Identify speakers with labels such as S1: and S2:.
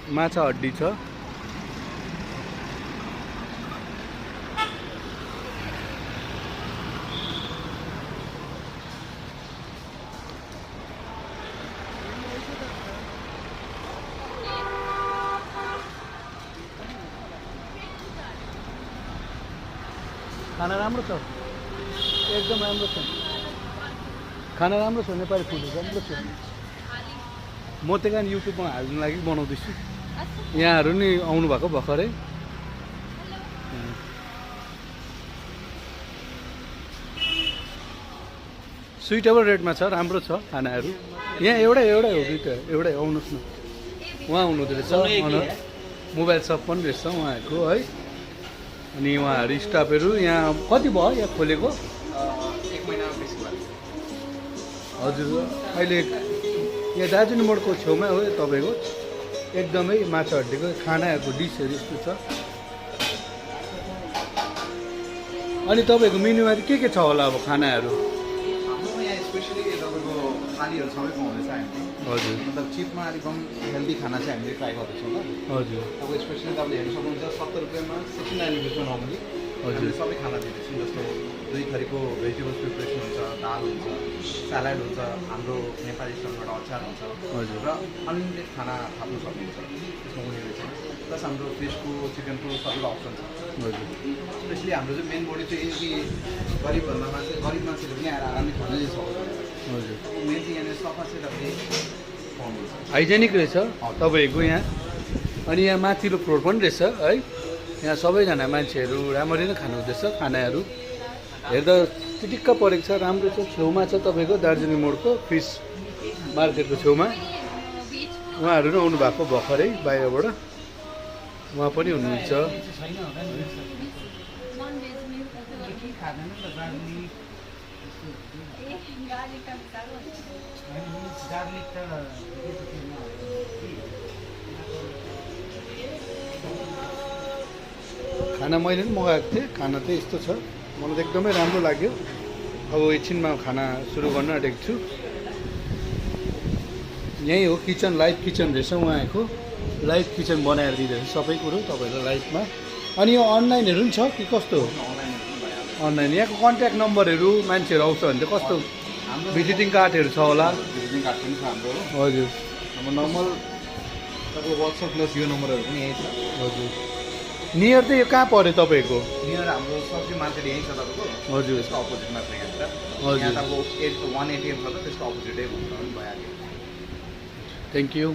S1: माछा हड्डी छ। खाना राम्रो छ, एकदम राम्रो छ। खाना राम्रो छ, नेपाली फुड राम्रो छ। म त्यही कारण युट्युबमा हाल्नु लागि बनाउँदैछु। यहाँहरू नि आउनु भएको भर्खरै। सुइटेबल रेटमा छ, राम्रो छ खानाहरू। यहाँ एउटै हो दुइटा, एउटै आउनुहोस् न। उहाँ हुनुहुँदो रहेछ अनर, मोबाइल सप पनि रहेछ उहाँहरूको है। अनि उहाँहरू स्टाफहरू यहाँ कति भयो यहाँ खोलेको?
S2: 1 महिना बेसी भयो।
S1: हजुर, अहिले यहाँ दार्जिलिङ मोडको छेउमै हो तपाईँको। एकदमै माछा हड्डीको खानाहरूको डिसहरू यस्तो छ। अनि तपाईँको मेन्युमा के छ होला अब खानाहरू?
S2: हाम्रो यहाँ स्पेसली तपाईँको थालीहरू सबै पाउँदैछ हामीले।
S1: हजुर,
S2: मतलब चिपमा अलिक कम हेल्दी खाना चाहिँ हामीले ट्राई गर्दैछौँ ल।
S1: हजुर,
S2: तपाईँ स्पेसली तपाईँले हेर्न सक्नुहुन्छ 70 रुपियाँमा 69 रुपियाँमा नर्मली हामीले सबै खाना दिँदैछौँ। जस्तो 2 थरीको भेजिटेबल्स प्रिपरेसन हुन्छ, दाल हुन्छ, स्यालेड हुन्छ, हाम्रो नेपाली स्टाइलबाट अचार हुन्छ।
S1: हजुर,
S2: र अनलिमिटेड खाना थाप्नु सक्नुहुन्छ त्यसमा कुनै रहेछ। प्लस हाम्रो फिसको, चिकनको सबैको अप्सन छ।
S1: हजुर,
S2: स्पेसली हाम्रो चाहिँ मेन बोडी चाहिँ कि गरिबभन्दा मान्छे, गरिब मान्छेले पनि आएर आरामले खान चाहिँ सक्छ।
S1: हजुर।
S2: मेन चाहिँ यहाँनिर सफा चाहिँ तपाईँले पाउनुहुन्छ।
S1: हाइजेनिक रहेछ तपाईँको यहाँ। अनि यहाँ माथिल्लो फ्लोर पनि रहेछ है। यहाँ सबैजना मान्छेहरू राम्ररी नै खानुहुँदैछ खानाहरू। हेर्दा चिटिक्क परेको छ, राम्रो छ। छेउमा छ तपाईँको दार्जिलिङ मोडको फिस मार्केटको छेउमा। उहाँहरू नै आउनु भएको भर्खरै बाहिरबाट। उहाँ पनि हुनुहुन्छ। खाना मैले पनि मगाएको थिएँ। खाना चाहिँ यस्तो छ, मलाई त एकदमै राम्रो लाग्यो। अब एकछिनमा खाना सुरु गर्न आँटेको छु। यहीँ हो किचन, लाइभ किचन रहेछ उहाँहरूको। लाइभ किचन बनाएर दिँदैछ सबै कुरो तपाईँहरूलाई लाइभमा। अनि यो अनलाइनहरू पनि छ कि कस्तो? अनलाइन। यहाँको कन्ट्याक्ट नम्बरहरू मान्छेहरू आउँछ भने चाहिँ कस्तो? भिजिटिङ कार्डहरू छ होला?
S2: भिजिटिङ कार्ड पनि छ हाम्रो।
S1: हजुर,
S2: हाम्रो नम्बर तपाईँको वाट्सएप प्लस यो नम्बरहरू पनि यहीँ छ।
S1: हजुर। नियर चाहिँ यो कहाँ पऱ्यो तपाईँको?
S2: नियर हाम्रो सब्जी मार्केट यहीँ छ तपाईँको।
S1: हजुर,
S2: त्यसको अपोजिटमा छ यहाँनिर।
S1: हजुर।
S2: यहाँ तपाईँको 1 ATM छ त त्यसको अपोजिटै भइहाल्यो।
S1: Thank you.